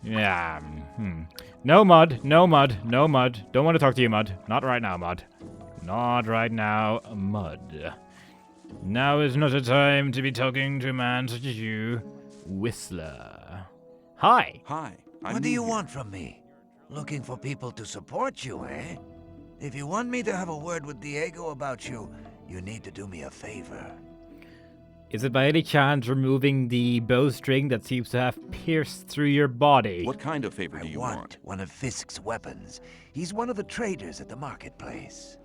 Yeah. No mud. No mud. No mud. Don't want to talk to you, Mud. Not right now, Mud. Not right now, Mud. Now is not a time to be talking to a man such as you, Whistler. Hi. Hi. What do you want from me? Looking for people to support you, eh? If you want me to have a word with Diego about you, you need to do me a favor. Is it by any chance removing the bowstring that seems to have pierced through your body? What kind of favor do you I want one of Fisk's weapons. He's one of the traders at the marketplace.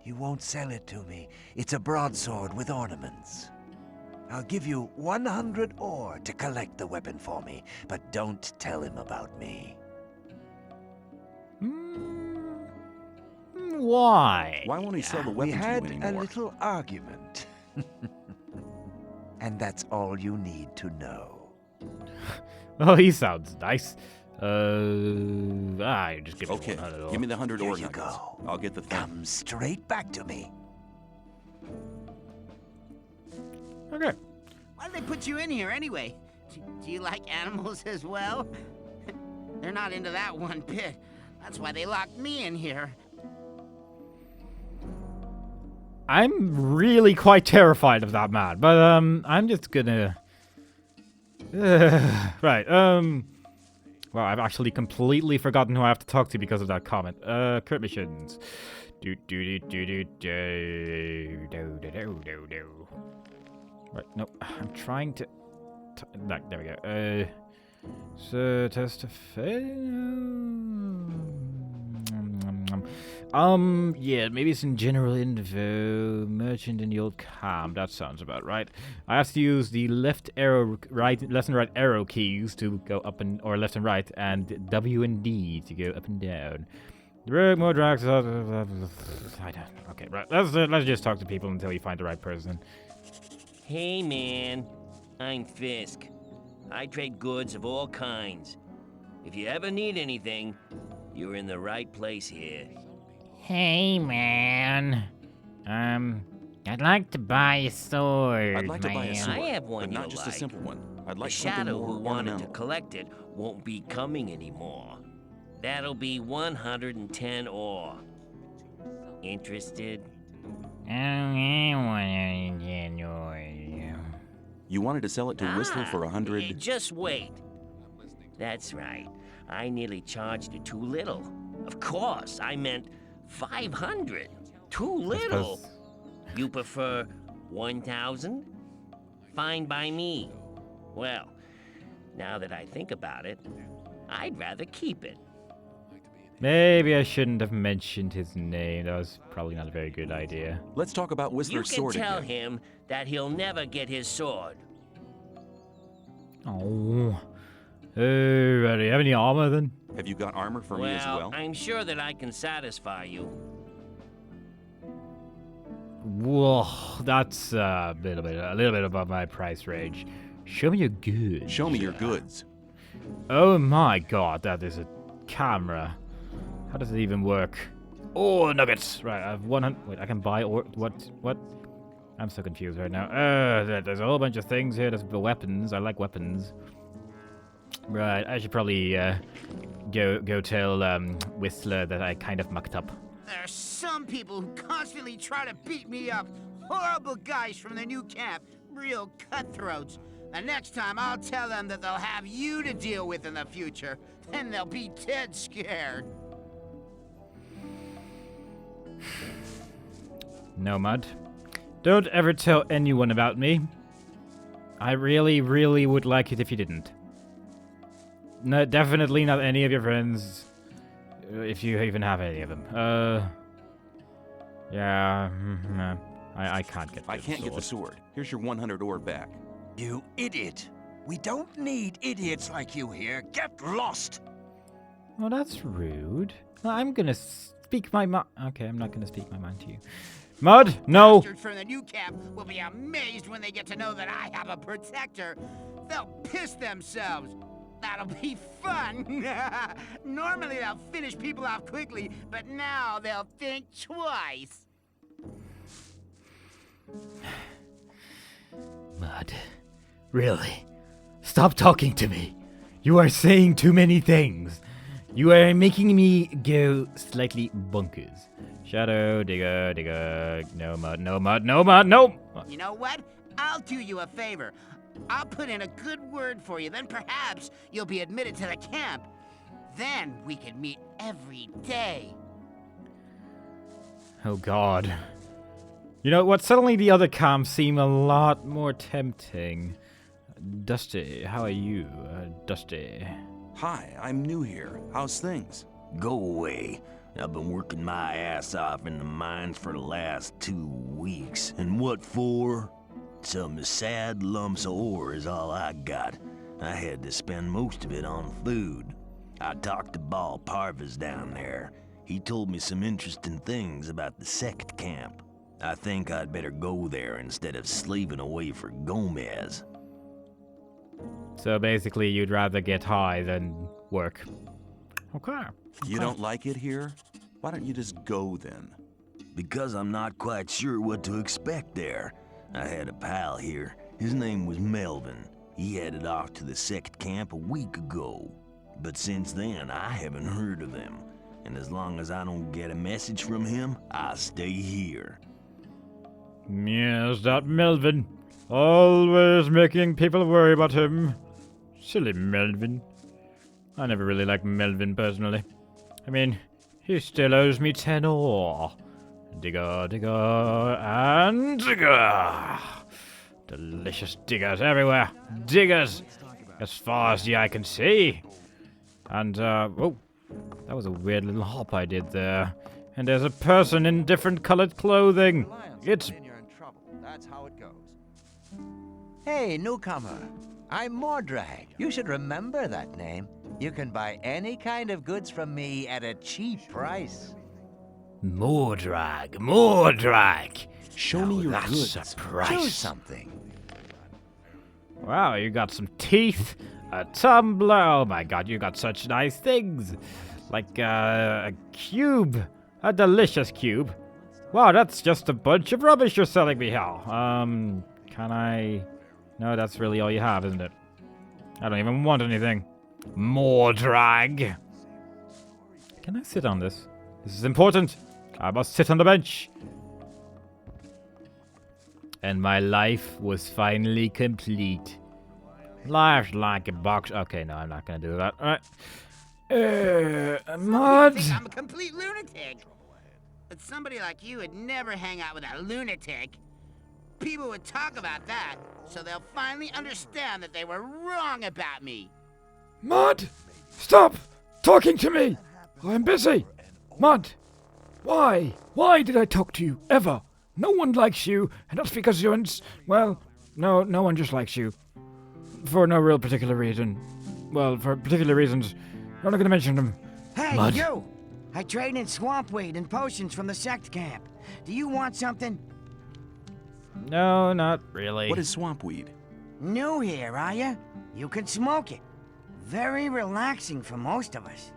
You won't sell it to me. It's a broadsword with ornaments. I'll give you 100 ore to collect the weapon for me, but don't tell him about me. Why? Why won't he sell the weapon We to you had anymore? a little argument. And that's all you need to know. Oh, he sounds nice. You just give me Okay, 100 ore. give me the 100 Here ore you nuggets. go. I'll get the thing. Come straight back to me. Okay. Why did they put you in here anyway? Do you like animals as well? They're not into that one bit. That's why they locked me in here. I'm really quite terrified of that man, but I'm just gonna. Right. Well, I've actually completely forgotten who I have to talk to because of that comment. Crit missions. Do. Right. No, I'm trying to. There we go. So test of yeah, maybe it's in general info, merchant in the old camp. That sounds about right. I have to use the left and right arrow keys to go up or left and right, and W and D to go up and down. More drugs. I don't. Okay, right. Let's just talk to people until we find the right person. Hey man, I'm Fisk. I trade goods of all kinds. If you ever need anything, you're in the right place here. Hey, man. I'd like to buy a sword, I'd like to buy a man. sword, I have one but not you'll just like. a simple one. I'd The like something Shadow more who wanted to ornamental. collect it won't be coming anymore. That'll be 110 ore. Interested? You wanted to sell it to Whistler for 100? Just wait. That's right. I nearly charged you too little. Of course, I meant 500. Too little. You prefer 1,000? Fine by me. Well, now that I think about it, I'd rather keep it. Maybe I shouldn't have mentioned his name. That was probably not a very good idea. Let's talk about You Whistler's can sword tell again. him that he'll never get his sword. Oh. Do you have any armor then? Have you got armor for me as well? I'm sure that I can satisfy you. Whoa, that's a little bit above my price range. Show me your goods. Show me your goods. Oh my god, that is a camera. How does it even work? Oh, nuggets. Right, I have 100. Wait, I can buy or what? I'm so confused right now. There's a whole bunch of things here. There's the weapons. I like weapons. Right, I should probably go tell Whistler that I kind of mucked up. There are some people who constantly try to beat me up. Horrible guys from the new camp. Real cutthroats. The next time I'll tell them that they'll have you to deal with in the future. Then they'll be dead scared. No, Mud. Don't ever tell anyone about me. I really, really would like it if you didn't. No, definitely not any of your friends. If you even have any of them. Yeah. I can't get. I can't get the sword. Here's your 100 ore back. You idiot! We don't need idiots like you here. Get lost! Well, that's rude. I'm gonna speak my mind. Okay, I'm not gonna speak my mind to you. Mud, no. Bastards from the new camp will be amazed when they get to know that I have a protector. They'll piss themselves. That'll be fun. Normally they'll finish people off quickly, but now they'll think twice. Mud, really? Stop talking to me. You are saying too many things. You are making me go slightly bonkers. Shadow, digger. No mud, no mud, no mud, no! You know what? I'll do you a favor. I'll put in a good word for you, then perhaps you'll be admitted to the camp. Then we can meet every day. Oh god. You know what? Suddenly the other camps seem a lot more tempting. Dusty, how are you? Dusty. Hi, I'm new here. How's things? Go away. I've been working my ass off in the mines for the last 2 weeks. And what for? Some sad lumps of ore is all I got. I had to spend most of it on food. I talked to Ball Parvis down there. He told me some interesting things about the sect camp. I think I'd better go there instead of slaving away for Gomez. So basically you'd rather get high than work. Okay. You don't like it here? Why don't you just go then? Because I'm not quite sure what to expect there. I had a pal here. His name was Melvin. He headed off to the sect camp a week ago. But since then, I haven't heard of him. And as long as I don't get a message from him, I'll stay here. Yes, that Melvin. Always making people worry about him. Silly Melvin. I never really liked Melvin personally. I mean, he still owes me 10 ore. Digger, and digger. Delicious diggers everywhere. Diggers! As far as the eye can see. And, oh, that was a weird little hop I did there. And there's a person in different colored clothing. It's... That's how it goes. Hey, newcomer. I'm Mordrag. You should remember that name. You can buy any kind of goods from me at a cheap price. Mordrag. Show me your that's goods. a price. Choose something. Wow, you got some teeth, a tumbler. Oh my god, you got such nice things. Like a cube. A delicious cube. Wow, that's just a bunch of rubbish you're selling me here. Can I... No, that's really all you have, isn't it? I don't even want anything. More drag. Can I sit on this? This is important. I must sit on the bench. And my life was finally complete. Life's like a box. Okay, no, I'm not gonna do that. All right. Mud. I think I'm a complete lunatic. But somebody like you would never hang out with a lunatic. People would talk about that, so they'll finally understand that they were wrong about me. Mud! Stop talking to me! I'm busy! Mud! Why? Why did I talk to you, ever? No one likes you, and that's because you're well, no one just likes you. For no real particular reason. Well, for particular reasons. I'm not gonna mention them. Hey, Mud. you! I trade in swamp weed and potions from the sect camp. Do you want something? No, not really. What is swamp weed? New here, are ya? You can smoke it. Very relaxing for most of us.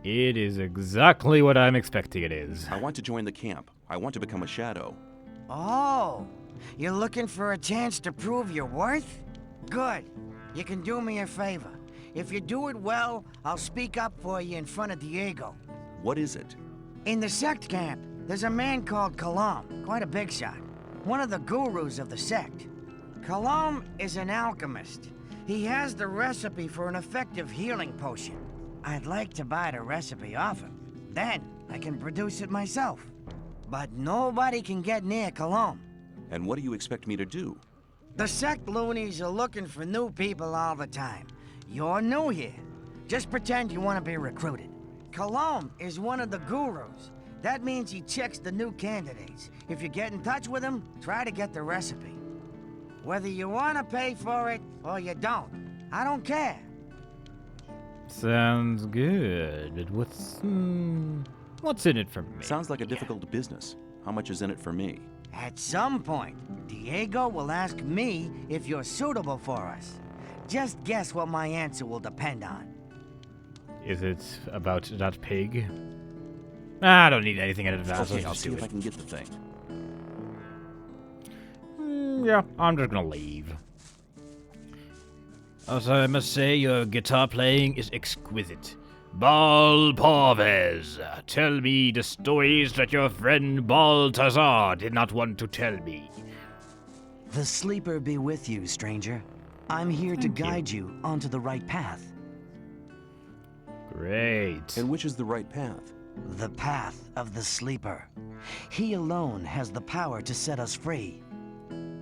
It is exactly what I'm expecting it is. I want to join the camp. I want to become a shadow. Oh, you're looking for a chance to prove your worth? Good. You can do me a favor. If you do it well, I'll speak up for you in front of Diego. What is it? In the sect camp, there's a man called Kalam, quite a big shot. One of the gurus of the sect. Kalam is an alchemist. He has the recipe for an effective healing potion. I'd like to buy the recipe off him. Then I can produce it myself. But nobody can get near Kalam. And what do you expect me to do? The sect loonies are looking for new people all the time. You're new here. Just pretend you want to be recruited. Kalam is one of the gurus. That means he checks the new candidates. If you get in touch with him, try to get the recipe. Whether you want to pay for it or you don't, I don't care. Sounds good. But what's in it for me? Sounds like a difficult business. How much is in it for me? At some point, Diego will ask me if you're suitable for us. Just guess what my answer will depend on. Is it about that pig? I don't need anything in advance. Okay, Let's I'll just see do if I it. can get the thing. Yeah, I'm just gonna leave. Also, I must say your guitar playing is exquisite. Balparves, tell me the stories that your friend Baltazar did not want to tell me. The sleeper be with you, stranger. I'm here to guide you onto the right path. Great. And which is the right path? The path of the sleeper. He alone has the power to set us free.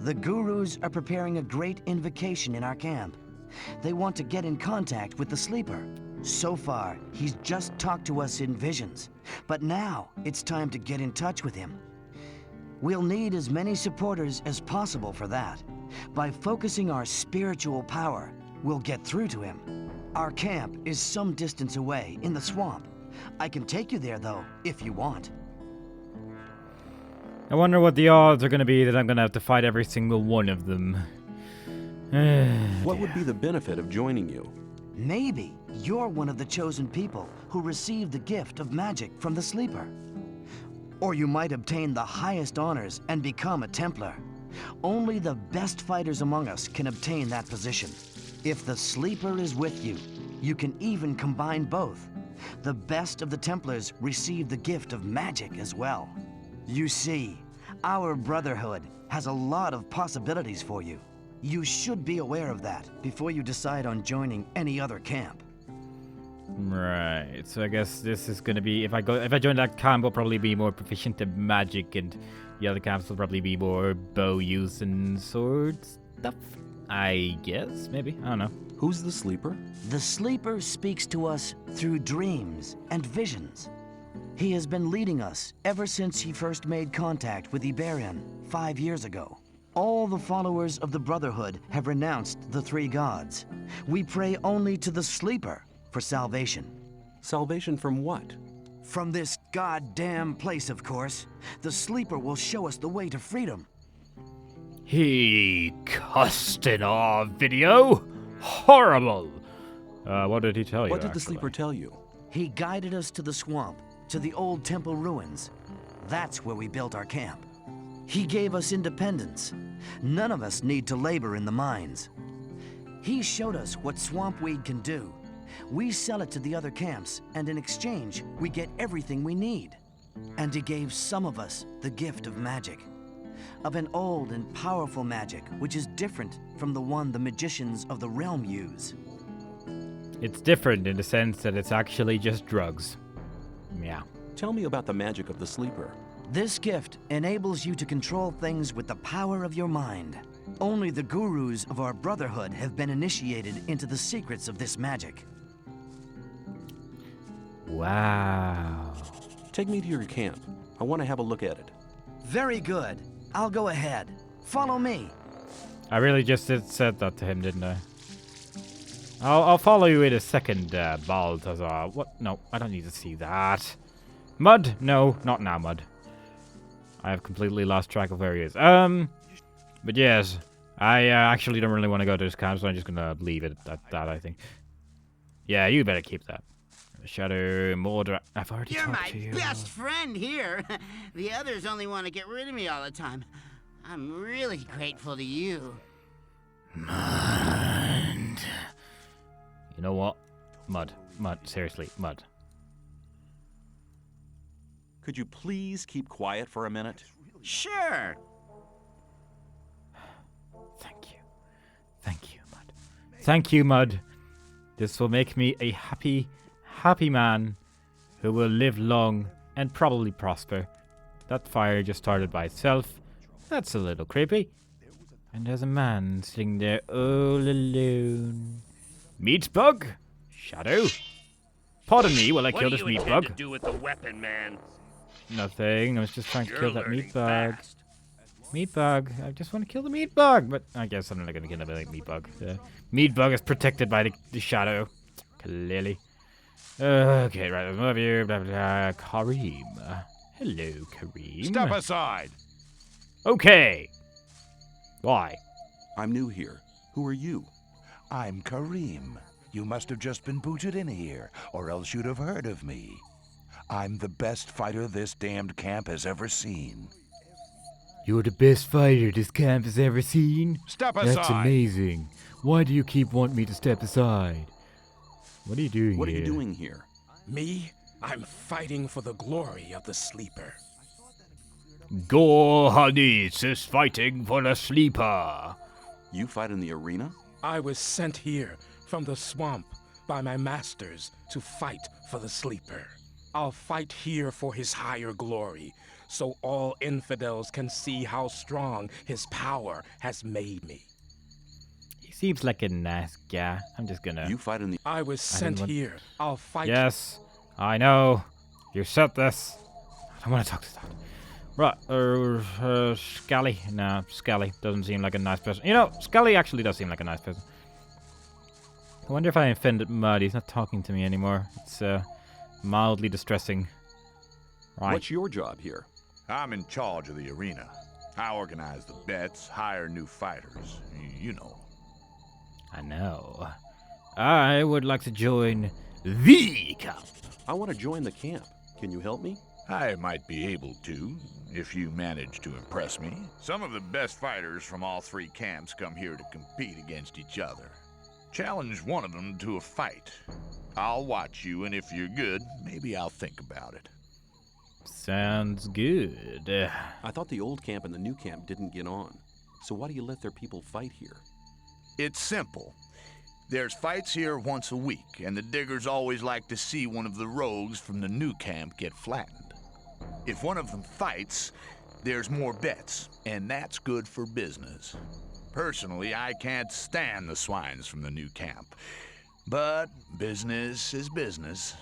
The gurus are preparing a great invocation in our camp. They want to get in contact with the sleeper. So far, he's just talked to us in visions. But now, it's time to get in touch with him. We'll need as many supporters as possible for that. By focusing our spiritual power, we'll get through to him. Our camp is some distance away, in the swamp. I can take you there, though, if you want. I wonder what the odds are going to be that I'm going to have to fight every single one of them. What would be the benefit of joining you? Maybe you're one of the chosen people who received the gift of magic from the sleeper. Or you might obtain the highest honors and become a Templar. Only the best fighters among us can obtain that position. If the sleeper is with you, you can even combine both. The best of the Templars receive the gift of magic as well. You see, our brotherhood has a lot of possibilities for you. You should be aware of that before you decide on joining any other camp. Right, so I guess this is gonna be, if I join that camp, I'll probably be more proficient in magic, and the other camps will probably be more bow use and sword stuff. I guess, maybe, I don't know. Who's the sleeper? The sleeper speaks to us through dreams and visions. He has been leading us ever since he first made contact with Iberian 5 years ago. All the followers of the Brotherhood have renounced the three gods. We pray only to the sleeper for salvation. Salvation from what? From this goddamn place, of course. The sleeper will show us the way to freedom. He cussed in our video? Horrible! What did he tell you, What did the actually? sleeper tell you? He guided us to the swamp, to the old temple ruins. That's where we built our camp. He gave us independence. None of us need to labor in the mines. He showed us what swamp weed can do. We sell it to the other camps, and in exchange, we get everything we need. And he gave some of us the gift of magic. Of an old and powerful magic, which is different from the one the magicians of the realm use. It's different in the sense that it's actually just drugs. Yeah. Tell me about the magic of the sleeper. This gift enables you to control things with the power of your mind. Only the gurus of our brotherhood have been initiated into the secrets of this magic. Wow. Take me to your camp. I want to have a look at it. Very good. I'll go ahead. Follow me. I really just said that to him, didn't I? I'll follow you in a second, Baltazar. What? No, I don't need to see that. Mud? No, not now, Mud. I have completely lost track of where he is. But yes, I actually don't really want to go to this camp, so I'm just gonna leave it at that, I think. Yeah, you better keep that. Shadow, Mordor, I've already talked to you. You're my best friend here. The others only want to get rid of me all the time. I'm really grateful to you. Mud. You know what? Mud, seriously, Mud. Could you please keep quiet for a minute? Sure. Thank you, Mud. Thank you, Mud. This will make me a happy man who will live long and probably prosper. That fire just started by itself. That's a little creepy. And there's a man sitting there all alone. Meat bug? Shadow? Pardon me while I kill this meat bug. What do you intend to do with the weapon, man? Nothing. I was just trying to kill that meat bug. Fast. Meat bug. I just want to kill the meat bug, but I guess I'm not going to kill the meat bug. The meat bug is protected by the shadow. Clearly. Okay, right. I love you. Blah, blah, blah. Kareem. Hello, Kareem. Step aside. Okay. Why? I'm new here. Who are you? I'm Kareem. You must have just been booted in here, or else you'd have heard of me. I'm the best fighter this damned camp has ever seen. You're the best fighter this camp has ever seen? Step aside. That's amazing. Why do you keep wanting me to step aside? What are you doing What here? are you doing here? Me? I'm fighting for the glory of the Sleeper. Gorhanis is fighting for the sleeper. You fight in the arena? I was sent here from the swamp by my masters to fight for the Sleeper. I'll fight here for his higher glory, so all infidels can see how strong his power has made me. He seems like a nice guy. I'm just gonna... You fight in the... I was sent want- here. I'll fight. Yes, I know. You said this. I don't want to talk to that. Right, Scully. No, Scully doesn't seem like a nice person. You know, Scully actually does seem like a nice person. I wonder if I offended Mud. He's not talking to me anymore. It's mildly distressing. Right. What's your job here? I'm in charge of the arena. I organize the bets, hire new fighters. You know. I know. I would like to join the camp. I want to join the camp. Can you help me? I might be able to, if you manage to impress me. Some of the best fighters from all three camps come here to compete against each other. Challenge one of them to a fight. I'll watch you, and if you're good, maybe I'll think about it. Sounds good. I thought the old camp and the new camp didn't get on. So why do you let their people fight here? It's simple. There's fights here once a week, and the diggers always like to see one of the rogues from the new camp get flattened. If one of them fights, there's more bets, and that's good for business. Personally, I can't stand the swines from the new camp. But business is business.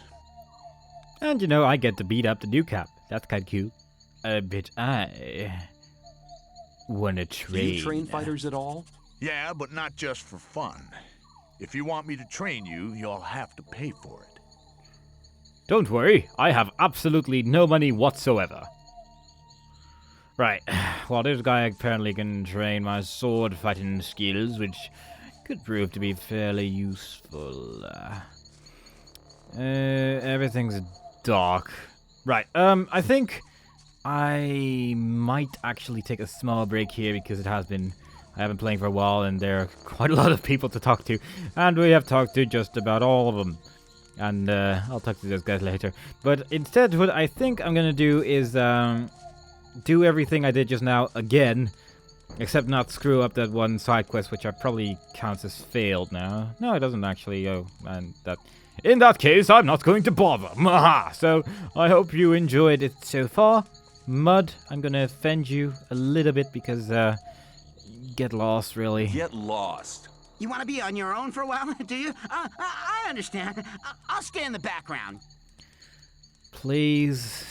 And you know, I get to beat up the new camp. That's kind of cute. But I wanna Do train. you train fighters at all? Yeah, but not just for fun. If you want me to train you, you'll have to pay for it. Don't worry, I have absolutely no money whatsoever. Right, well, this guy apparently can train my sword fighting skills, which could prove to be fairly useful. Everything's dark. Right, I think I might actually take a small break here because it has been... I have been playing for a while and there are quite a lot of people to talk to. And we have talked to just about all of them. And I'll talk to those guys later. But instead, what I think I'm going to do is do everything I did just now again. Except not screw up that one side quest, which I probably counts as failed now. No, it doesn't actually. Oh, and that... In that case, I'm not going to bother. So, I hope you enjoyed it so far. Mud, I'm going to offend you a little bit because... get lost, really. Get lost. You want to be on your own for a while, do you? I understand. I'll stay in the background. Please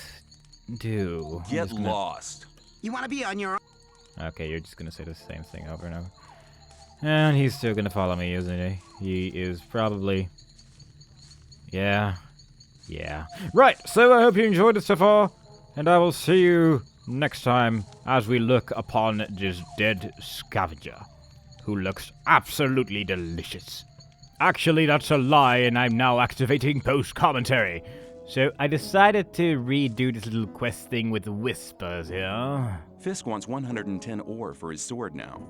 do. I'm Get just gonna- lost. You want to be on your own? Okay, you're just gonna say the same thing over and over. And he's still gonna follow me, isn't he? He is probably... Yeah. Yeah. Right, so I hope you enjoyed it so far. And I will see you next time as we look upon this dead scavenger, who looks absolutely delicious. Actually, that's a lie, and I'm now activating post-commentary. So I decided to redo this little quest thing with the whispers here. Fisk wants 110 ore for his sword now.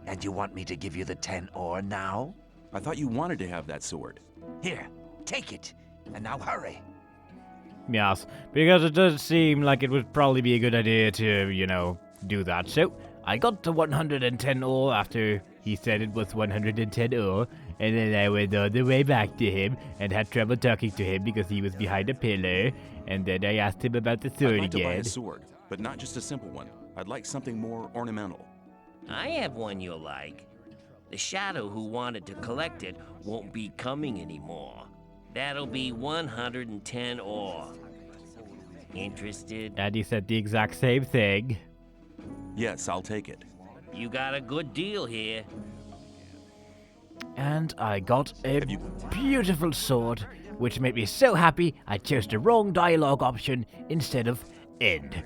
And you want me to give you the 10 ore now? I thought you wanted to have that sword. Here, take it. And now hurry. Yes, because it does seem like it would probably be a good idea to, you know, do that. So, I got to 110 ore after he said it was 110 ore, and then I went all the way back to him and had trouble talking to him because he was behind a pillar, and then I asked him about the sword I'd like to buy again. a sword, but not just a simple one. I'd like something more ornamental. I have one you'll like. The shadow who wanted to collect it won't be coming anymore. That'll be 110 ore. Interested? And he said the exact same thing. Yes, I'll take it. You got a good deal here. And I got a beautiful sword, which made me so happy I chose the wrong dialogue option instead of end.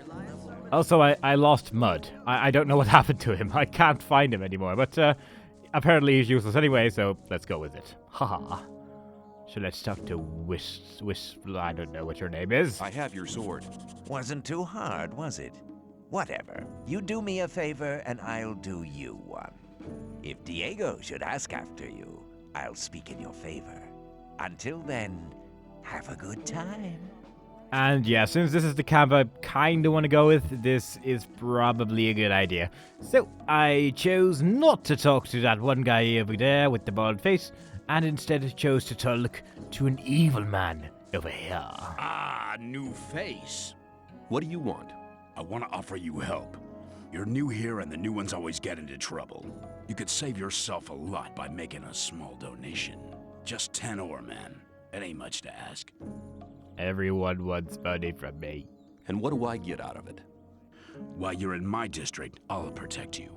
Also, I lost Mud. I don't know what happened to him. I can't find him anymore, but apparently he's useless anyway, so let's go with it. Haha. So let's talk to Wisp, I don't know what your name is. I have your sword. Wasn't too hard, was it? Whatever. You do me a favor, and I'll do you one. If Diego should ask after you, I'll speak in your favor. Until then, have a good time. And yeah, since this is the camp I kinda want to go with, this is probably a good idea. So, I chose not to talk to that one guy over there with the bald face, and instead chose to talk to an evil man over here. Ah, new face. What do you want? I want to offer you help. You're new here and the new ones always get into trouble. You could save yourself a lot by making a small donation. Just 10 ore, man. It ain't much to ask. Everyone wants money from me. And what do I get out of it? While you're in my district, I'll protect you.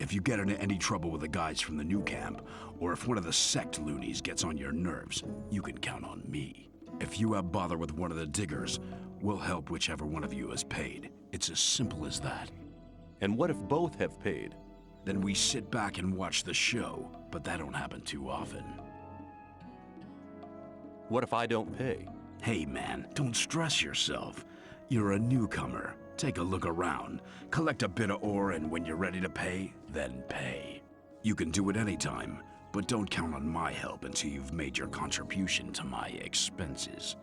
If you get into any trouble with the guys from the new camp, or if one of the sect loonies gets on your nerves, you can count on me. If you have bother with one of the diggers, we'll help whichever one of you has paid. It's as simple as that. And what if both have paid? Then we sit back and watch the show, but that don't happen too often. What if I don't pay? Hey man, don't stress yourself. You're a newcomer. Take a look around, collect a bit of ore, and when you're ready to pay, then pay. You can do it anytime, but don't count on my help until you've made your contribution to my expenses.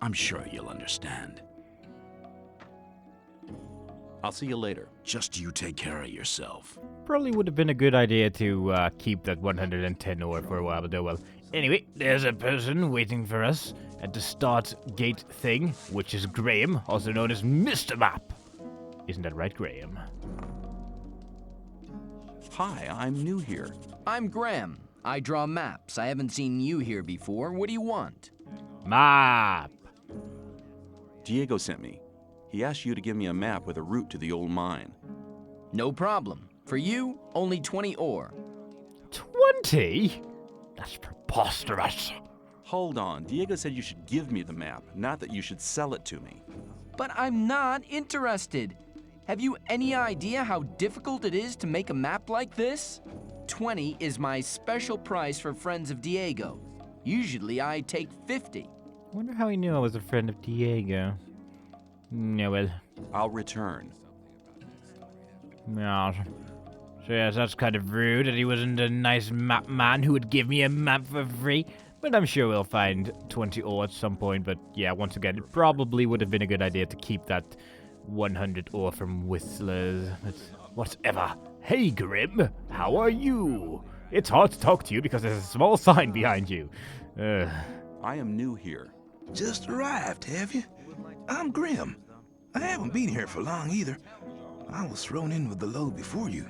I'm sure you'll understand. I'll see you later. Just you take care of yourself. Probably would have been a good idea to keep that 110 ore for a while, but oh well. Anyway, there's a person waiting for us at the start gate thing, which is Graham, also known as Mr. Map. Isn't that right, Graham? Hi, I'm new here. I'm Graham. I draw maps. I haven't seen you here before. What do you want? Map! Diego sent me. He asked you to give me a map with a route to the old mine. No problem. For you, only 20 ore. 20? That's preposterous. Hold on. Diego said you should give me the map, not that you should sell it to me. But I'm not interested. Have you any idea how difficult it is to make a map like this? 20 is my special price for friends of Diego. Usually I take 50. Wonder how he knew I was a friend of Diego. No, well. I'll return. Yeah. So yes, that's kind of rude that he wasn't a nice map man who would give me a map for free. But I'm sure we'll find 20 ore at some point. But yeah, once again, it probably would have been a good idea to keep that 100 ore from Whistlers. But whatever. Hey, Grim, how are you? It's hard to talk to you because there's a small sign behind you. I am new here. Just arrived, have you? I'm Grim. I haven't been here for long either. I was thrown in with the load before you.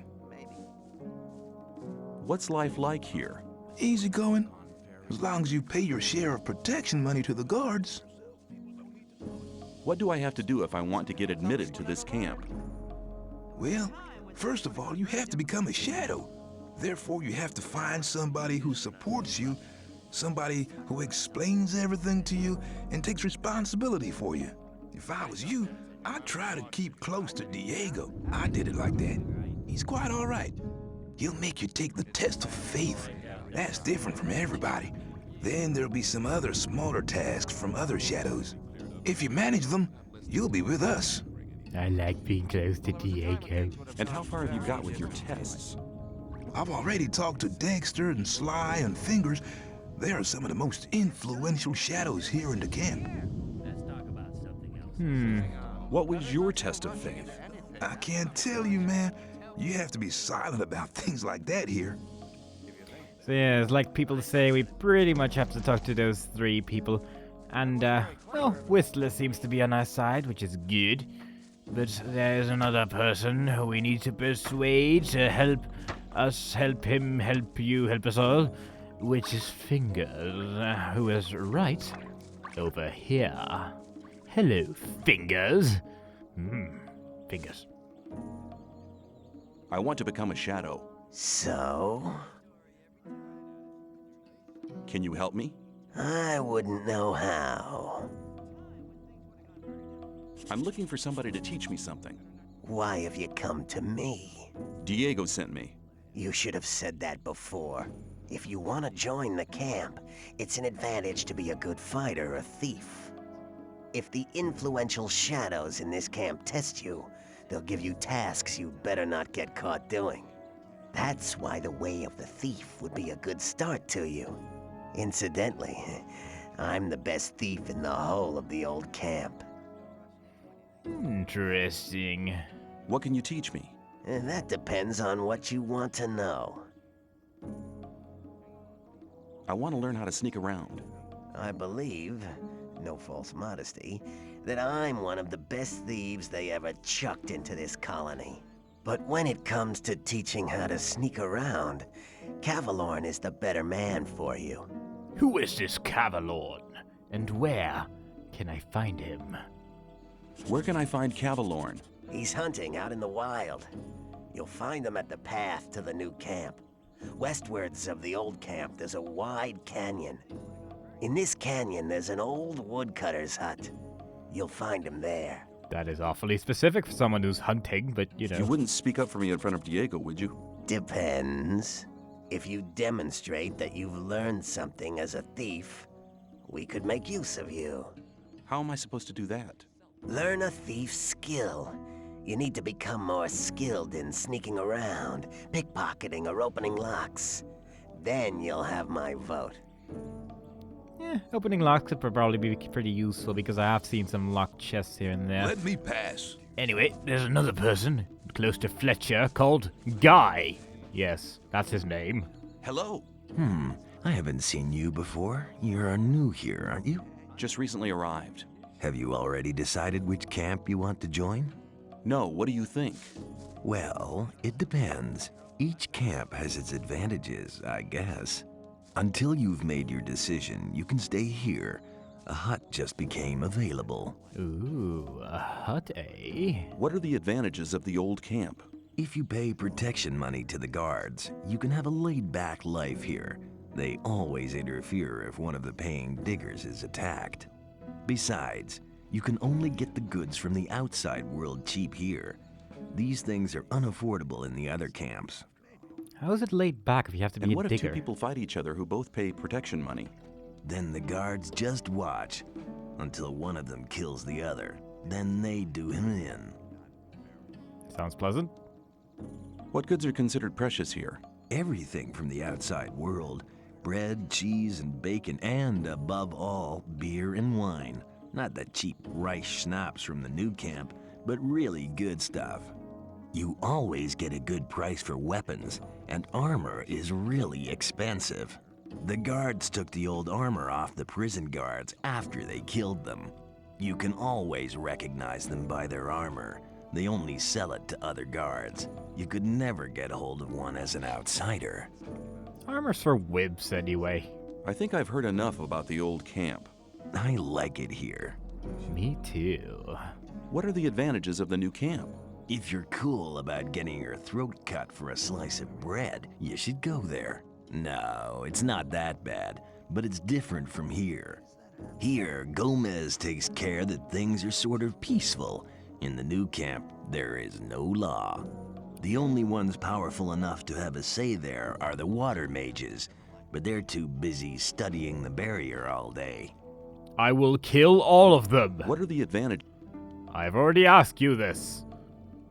What's life like here? Easy going. As long as you pay your share of protection money to the guards. What do I have to do if I want to get admitted to this camp? Well, first of all, you have to become a shadow. Therefore, you have to find somebody who supports you, somebody who explains everything to you and takes responsibility for you. If I was you, I'd try to keep close to Diego. I did it like that. He's quite all right. He'll make you take the test of faith. That's different from everybody. Then there'll be some other smaller tasks from other shadows. If you manage them, you'll be with us. I like being close to Diego. And how far have you got with your tests? I've already talked to Dexter and Sly and Fingers. They are some of the most influential shadows here in the camp. What was your test of faith? I can't tell you, man. You have to be silent about things like that here. So yeah, it's like people say, we pretty much have to talk to those 3 people. And, well, Whistler seems to be on our side, which is good. But there's another person who we need to persuade to help us, help him, help you, help us all. Which is Fingers, who is right over here. Hello, Fingers. Fingers. I want to become a shadow. So? Can you help me? I wouldn't know how. I'm looking for somebody to teach me something. Why have you come to me? Diego sent me. You should have said that before. If you want to join the camp, it's an advantage to be a good fighter or thief. If the influential shadows in this camp test you, they'll give you tasks you better not get caught doing. That's why the way of the thief would be a good start to you. Incidentally, I'm the best thief in the whole of the old camp. Interesting. What can you teach me? And that depends on what you want to know. I want to learn how to sneak around. I believe, no false modesty, that I'm one of the best thieves they ever chucked into this colony. But when it comes to teaching how to sneak around, Cavalorn is the better man for you. Who is this Cavalorn? And where can I find him? Where can I find Cavalorn? He's hunting out in the wild. You'll find him at the path to the new camp. Westwards of the old camp, there's a wide canyon. In this canyon, there's an old woodcutter's hut. You'll find him there. That is awfully specific for someone who's hunting, but you know. You wouldn't speak up for me in front of Diego, would you? Depends. If you demonstrate that you've learned something as a thief, we could make use of you. How am I supposed to do that? Learn a thief's skill. You need to become more skilled in sneaking around, pickpocketing, or opening locks. Then you'll have my vote. Yeah, opening locks could probably be pretty useful because I have seen some locked chests here and there. Let me pass. Anyway, there's another person close to Fletcher called Guy. Yes, that's his name. Hello. I haven't seen you before. You're new here, aren't you? Just recently arrived. Have you already decided which camp you want to join? No, what do you think? Well, it depends. Each camp has its advantages, I guess. Until you've made your decision, you can stay here. A hut just became available. Ooh, a hut, eh? What are the advantages of the old camp? If you pay protection money to the guards, you can have a laid-back life here. They always interfere if one of the paying diggers is attacked. Besides, you can only get the goods from the outside world cheap here. These things are unaffordable in the other camps. How is it laid back if you have to be and a what digger? if two people fight each other who both pay protection money? Then the guards just watch until one of them kills the other. Then they do him in. Sounds pleasant. What goods are considered precious here? Everything from the outside world. Bread, cheese, and bacon, and above all, beer and wine. Not the cheap rice schnapps from the new camp, but really good stuff. You always get a good price for weapons, and armor is really expensive. The guards took the old armor off the prison guards after they killed them. You can always recognize them by their armor. They only sell it to other guards. You could never get a hold of one as an outsider. Armor's for wibs, anyway. I think I've heard enough about the old camp. I like it here. Me too. What are the advantages of the new camp? If you're cool about getting your throat cut for a slice of bread, you should go there. No, it's not that bad, but it's different from here. Here, Gomez takes care that things are sort of peaceful. In the new camp, there is no law. The only ones powerful enough to have a say there are the water mages, but they're too busy studying the barrier all day. I will kill all of them. What are the advantages? I've already asked you this.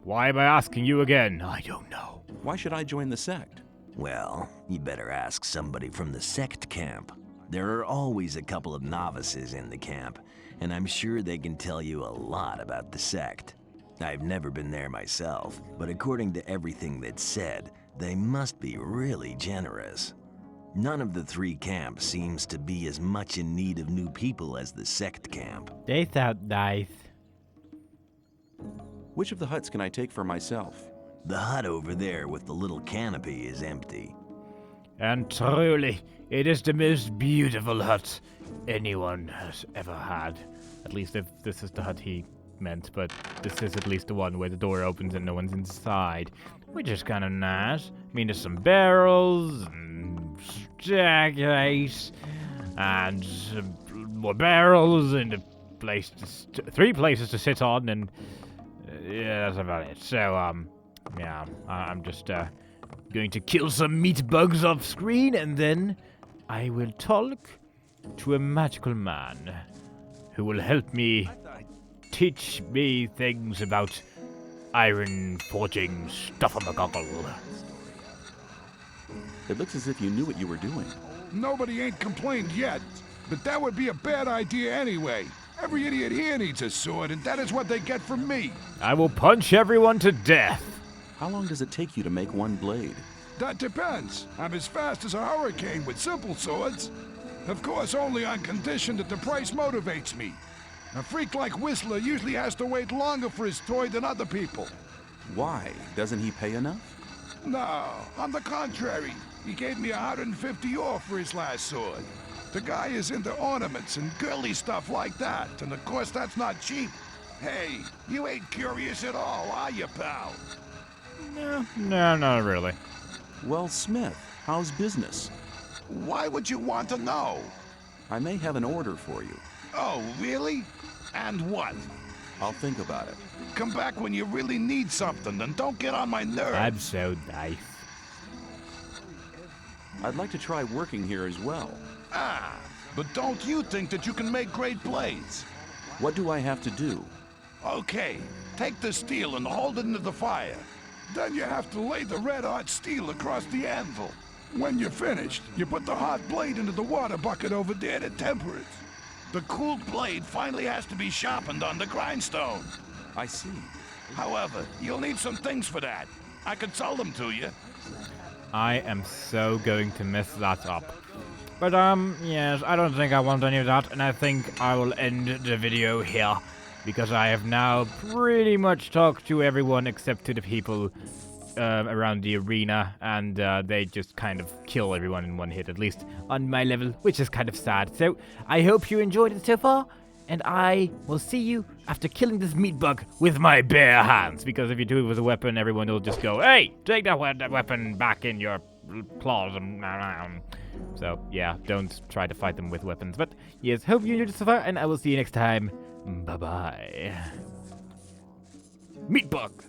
Why am I asking you again? I don't know. Why should I join the sect? Well, you better ask somebody from the sect camp. There are always a couple of novices in the camp, and I'm sure they can tell you a lot about the sect. I've never been there myself, but according to everything that's said, they must be really generous. None of the three camps seems to be as much in need of new people as the sect camp. They thought nice. Which of the huts can I take for myself? The hut over there with the little canopy is empty. And truly, it is the most beautiful hut anyone has ever had. At least if this is the hut he meant, but this is at least the one where the door opens and no one's inside, which is kind of nice. I mean, there's some barrels and staircase and some more barrels and a place three places to sit on, and yeah, that's about it. So yeah, I'm just going to kill some meat bugs off screen, and then I will talk to a magical man who will help me teach me things about iron forging stuff-a-goggle. It looks as if you knew what you were doing. Nobody ain't complained yet, but that would be a bad idea anyway. Every idiot here needs a sword, and that is what they get from me. I will punch everyone to death. How long does it take you to make one blade? That depends. I'm as fast as a hurricane with simple swords. Of course, only on condition that the price motivates me. A freak like Whistler usually has to wait longer for his toy than other people. Why? Doesn't he pay enough? No, on the contrary. He gave me 150 off for his last sword. The guy is into ornaments and girly stuff like that, and of course that's not cheap. Hey, you ain't curious at all, are you, pal? No, not really. Well, Smith, how's business? Why would you want to know? I may have an order for you. Oh, really? And what? I'll think about it. Come back when you really need something, and don't get on my nerves. I'm so nice. I'd like to try working here as well. Ah, but don't you think that you can make great blades? What do I have to do? Okay, take the steel and hold it into the fire. Then you have to lay the red-hot steel across the anvil. When you're finished, you put the hot blade into the water bucket over there to temper it. The cooled blade finally has to be sharpened on the grindstone. I see. However, you'll need some things for that. I could sell them to you. I am so going to mess that up. But, yes, I don't think I want any of that, and I think I will end the video here, because I have now pretty much talked to everyone except to the people around the arena, and they just kind of kill everyone in one hit, at least on my level, which is kind of sad. So, I hope you enjoyed it so far, and I will see you after killing this meat bug with my bare hands, because if you do it with a weapon, everyone will just go, hey, take that weapon back in your claws. So, yeah, don't try to fight them with weapons. But, yes, hope you enjoyed it so far, and I will see you next time. Bye-bye. Meat bug!